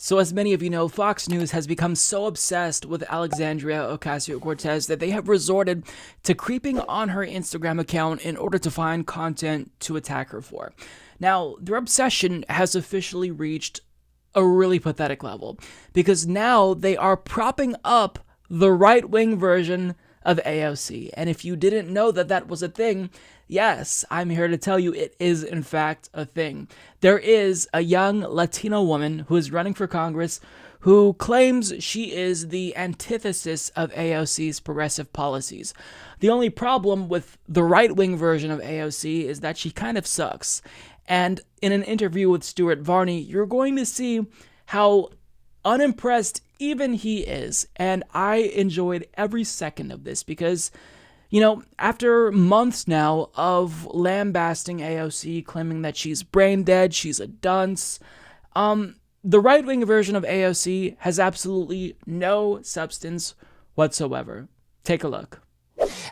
So as many of you know, Fox News has become so obsessed with Alexandria Ocasio-Cortez that they have resorted to creeping on her Instagram account in order to find content to attack her for. Now, their obsession has officially reached a really pathetic level, because now they are propping up the right-wing version of AOC. And if you didn't know that that was a thing, yes, I'm here to tell you it is in fact a thing. There is a young Latino woman who is running for Congress who claims she is the antithesis of AOC's progressive policies. The only problem with the right-wing version of AOC is that she kind of sucks. And in an interview with Stuart Varney, you're going to see how unimpressed even he is. And I enjoyed every second of this because, after months now of lambasting AOC, claiming that she's brain dead, she's a dunce, the right-wing version of AOC has absolutely no substance whatsoever. Take a look.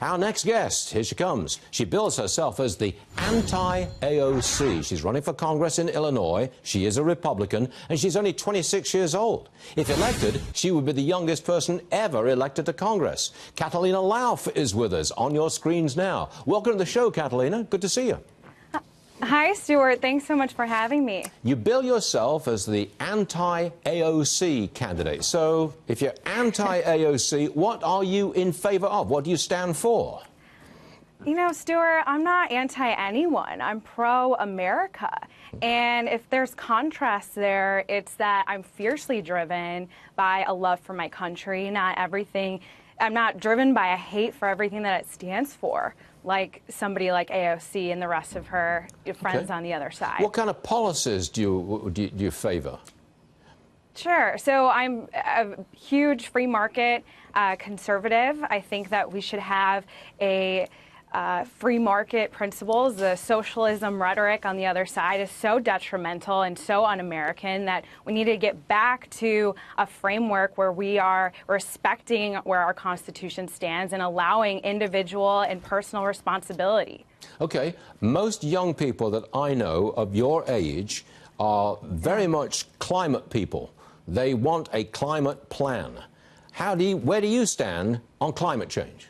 Our next guest, here she comes. She bills herself as the anti-AOC. She's running for Congress in Illinois. She is a Republican, and she's only 26 years old. If elected, she would be the youngest person ever elected to Congress. Catalina Lauf is with us on your screens now. Welcome to the show, Catalina. Good to see you. Hi, Stuart. Thanks so much for having me. You bill yourself as the anti-AOC candidate. So if you're anti-AOC, what are you in favor of? What do you stand for? Stuart, I'm not anti-anyone. I'm pro-America. And if there's contrast there, it's that I'm fiercely driven by a love for my country, I'm not driven by a hate for everything that it stands for, like somebody like AOC and the rest of her friends on the other side. What kind of policies do you favor? Sure. So I'm a huge free market conservative. I think that we should have a free market principles. The socialism rhetoric on the other side is so detrimental and so un-American that we need to get back to a framework where we are respecting where our Constitution stands and allowing individual and personal responsibility. Okay. Most young people that I know of your age are very much climate people. They want a climate plan. Where do you stand on climate change?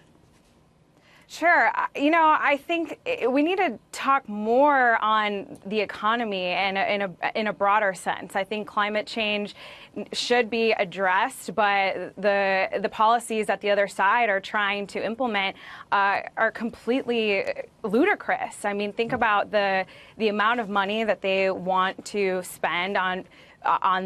Sure. I think we need to talk more on the economy and in a broader sense. I think climate change should be addressed, but the policies that the other side are trying to implement are completely ludicrous. I mean, think about the amount of money that they want to spend on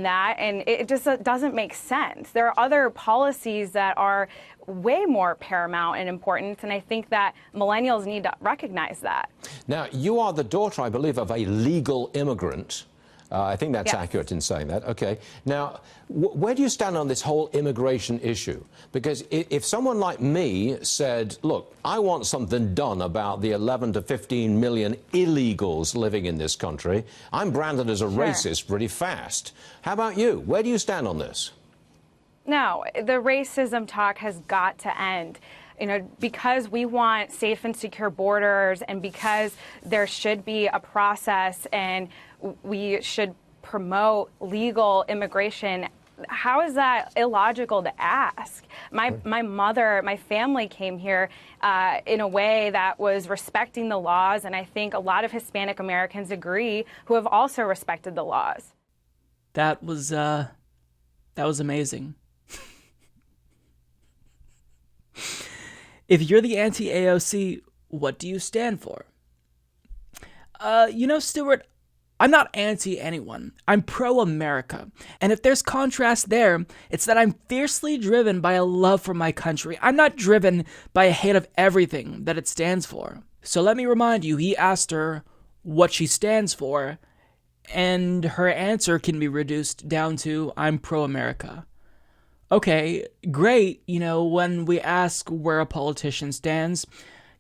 that, and it just doesn't make sense. There are other policies that are way more paramount and important, and I think that millennials need to recognize that. Now, you are the daughter, I believe, of a legal immigrant. I think that's accurate in saying that. Okay. Now, where do you stand on this whole immigration issue? Because if someone like me said, look, I want something done about the 11 to 15 million illegals living in this country, I'm branded as a racist pretty fast. How about you? Where do you stand on this? No, the racism talk has got to end. Because we want safe and secure borders, and because there should be a process and we should promote legal immigration, how is that illogical to ask? My family came here in a way that was respecting the laws, and I think a lot of Hispanic Americans agree who have also respected the laws. That was amazing. If you're the anti-AOC, what do you stand for? Stuart, I'm not anti-anyone. I'm pro-America. And if there's contrast there, it's that I'm fiercely driven by a love for my country. I'm not driven by a hate of everything that it stands for. So let me remind you, he asked her what she stands for, and her answer can be reduced down to, I'm pro-America. Okay, great. When we ask where a politician stands,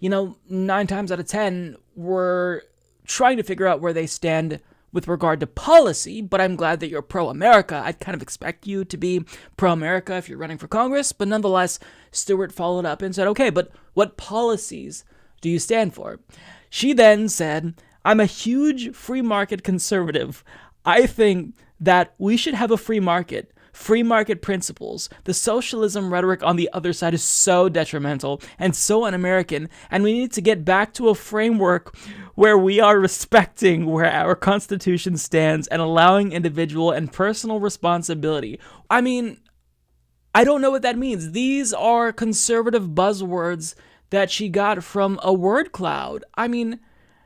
9 times out of 10, we're trying to figure out where they stand with regard to policy, but I'm glad that you're pro-America. I'd kind of expect you to be pro-America if you're running for Congress, but nonetheless, Stewart followed up and said, okay, but what policies do you stand for? She then said, I'm a huge free market conservative. I think that we should have a free market principles. The socialism rhetoric on the other side is so detrimental and so un-American, and we need to get back to a framework where we are respecting where our Constitution stands and allowing individual and personal responsibility. I mean, I don't know what that means. These are conservative buzzwords that she got from a word cloud. I mean,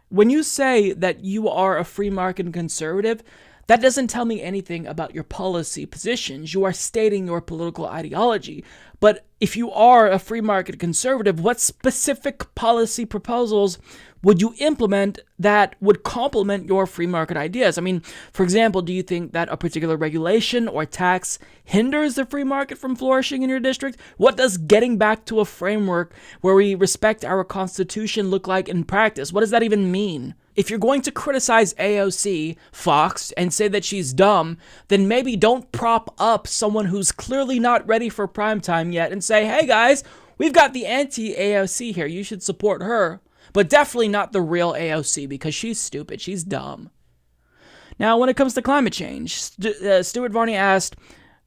when you say that you are a free market conservative, that doesn't tell me anything about your policy positions. You are stating your political ideology. But if you are a free market conservative, what specific policy proposals would you implement that would complement your free market ideas? I mean, for example, do you think that a particular regulation or tax hinders the free market from flourishing in your district? What does getting back to a framework where we respect our Constitution look like in practice? What does that even mean? If you're going to criticize AOC, Fox, and say that she's dumb, then maybe don't prop up someone who's clearly not ready for primetime yet and say, hey guys, we've got the anti-AOC here, you should support her. But definitely not the real AOC, because she's stupid, she's dumb. Now, when it comes to climate change, Stuart Varney asked,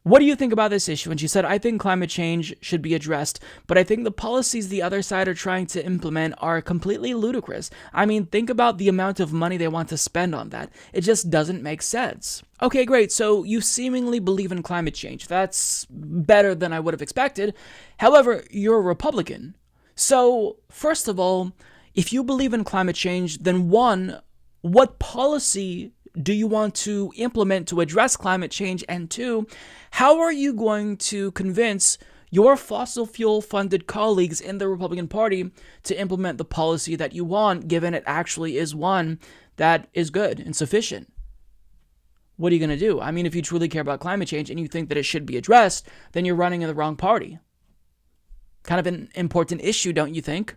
what do you think about this issue? And she said, I think climate change should be addressed, but I think the policies the other side are trying to implement are completely ludicrous. I mean, think about the amount of money they want to spend on that. It just doesn't make sense. Okay, great. So you seemingly believe in climate change. That's better than I would have expected. However, you're a Republican. So, first of all, if you believe in climate change, then one, what policy do you want to implement to address climate change? And two, how are you going to convince your fossil fuel funded colleagues in the Republican Party to implement the policy that you want, given it actually is one that is good and sufficient? What are you going to do? I mean, if you truly care about climate change and you think that it should be addressed, then you're running in the wrong party. Kind of an important issue, don't you think?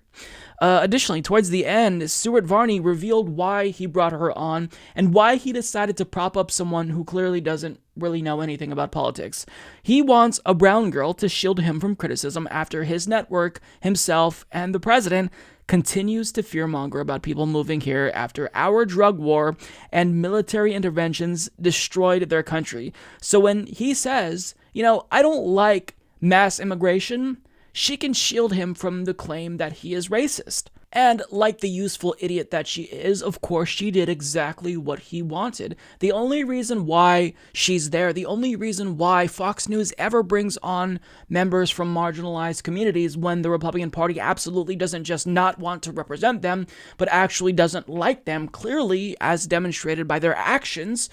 Additionally, towards the end, Stuart Varney revealed why he brought her on and why he decided to prop up someone who clearly doesn't really know anything about politics. He wants a brown girl to shield him from criticism after his network, himself, and the president continues to fearmonger about people moving here after our drug war and military interventions destroyed their country. So when he says, I don't like mass immigration, she can shield him from the claim that he is racist. And like the useful idiot that she is, of course, she did exactly what he wanted. The only reason why she's there, the only reason why Fox News ever brings on members from marginalized communities when the Republican Party absolutely doesn't just not want to represent them, but actually doesn't like them, clearly as demonstrated by their actions,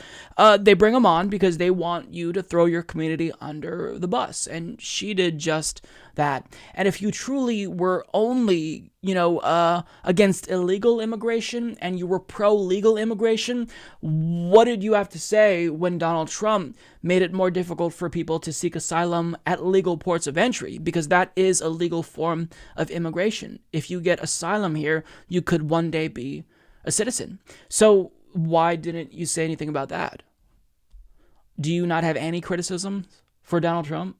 they bring them on because they want you to throw your community under the bus. And she did just that. And if you truly were only, against illegal immigration and you were pro-legal immigration, what did you have to say when Donald Trump made it more difficult for people to seek asylum at legal ports of entry? Because that is a legal form of immigration. If you get asylum here, you could one day be a citizen. So why didn't you say anything about that? Do you not have any criticism for Donald Trump?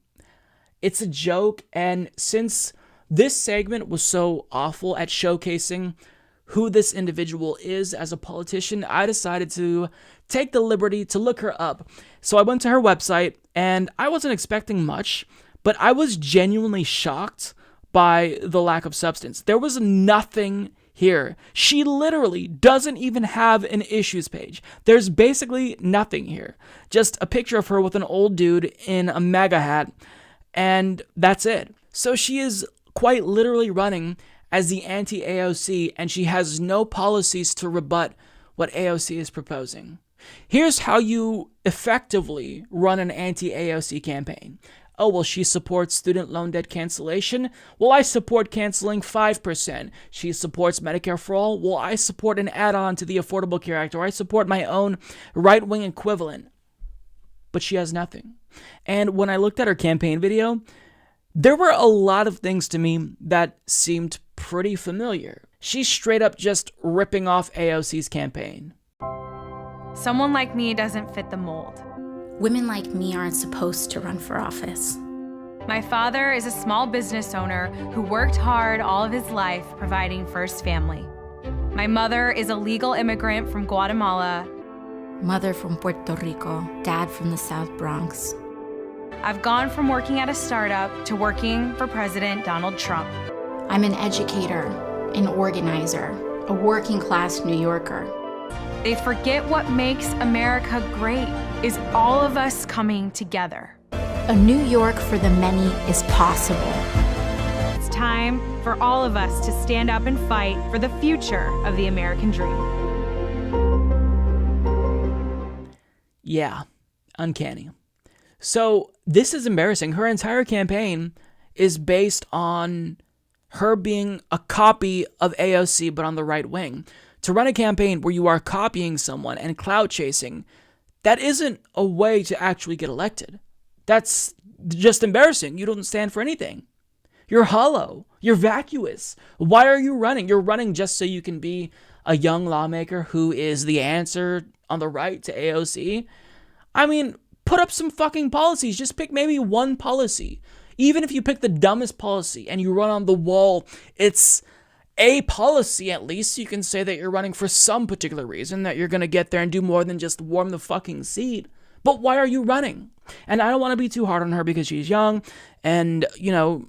It's a joke, and since this segment was so awful at showcasing who this individual is as a politician, I decided to take the liberty to look her up. So I went to her website, and I wasn't expecting much, but I was genuinely shocked by the lack of substance. There was nothing here. She literally doesn't even have an issues page. There's basically nothing here. Just a picture of her with an old dude in a MAGA hat, and that's it. So she is quite literally running as the anti-AOC, and she has no policies to rebut what AOC is proposing. Here's how you effectively run an anti-AOC campaign. Oh, well, she supports student loan debt cancellation. Well, I support canceling 5%. She supports Medicare for all. Well, I support an add-on to the Affordable Care Act, or I support my own right-wing equivalent. But she has nothing. And when I looked at her campaign video, there were a lot of things to me that seemed pretty familiar. She's straight up just ripping off AOC's campaign. Someone like me doesn't fit the mold. Women like me aren't supposed to run for office. My father is a small business owner who worked hard all of his life providing for his family. My mother is a legal immigrant from Guatemala. Mother from Puerto Rico, dad from the South Bronx. I've gone from working at a startup to working for President Donald Trump. I'm an educator, an organizer, a working class New Yorker. They forget what makes America great is all of us coming together. A New York for the many is possible. It's time for all of us to stand up and fight for the future of the American dream. Yeah, uncanny. So this is embarrassing. Her entire campaign is based on her being a copy of AOC, but on the right wing. To run a campaign where you are copying someone and clout chasing, that isn't a way to actually get elected. That's just embarrassing. You don't stand for anything. You're hollow. You're vacuous. Why are you running? You're running just so you can be a young lawmaker who is the answer on the right to AOC. I mean, put up some fucking policies. Just pick maybe one policy. Even if you pick the dumbest policy and you run on the wall, it's a policy at least. You can say that you're running for some particular reason, that you're going to get there and do more than just warm the fucking seat. But why are you running? And I don't want to be too hard on her because she's young and, you know,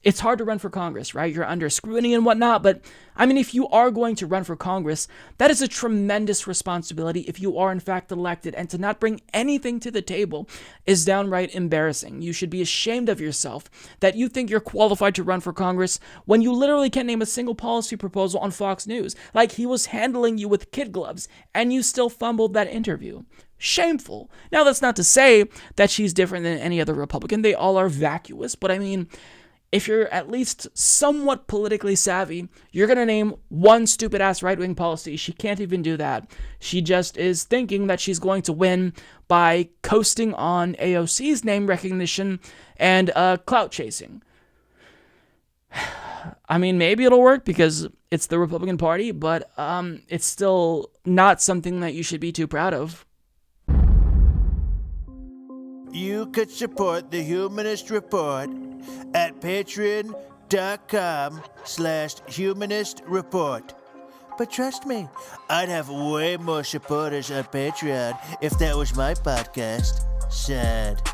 it's hard to run for Congress, right? You're under scrutiny and whatnot. But I mean, if you are going to run for Congress, that is a tremendous responsibility if you are in fact elected. And to not bring anything to the table is downright embarrassing. You should be ashamed of yourself that you think you're qualified to run for Congress when you literally can't name a single policy proposal on Fox News. Like he was handling you with kid gloves and you still fumbled that interview. Shameful. Now, that's not to say that she's different than any other Republican. They all are vacuous. But I mean, if you're at least somewhat politically savvy, you're going to name one stupid-ass right-wing policy. She can't even do that. She just is thinking that she's going to win by coasting on AOC's name recognition and clout chasing. I mean, maybe it'll work because it's the Republican Party, but it's still not something that you should be too proud of. You could support the Humanist Report at patreon.com/Humanist Report. But trust me, I'd have way more supporters on Patreon if that was my podcast. Sad.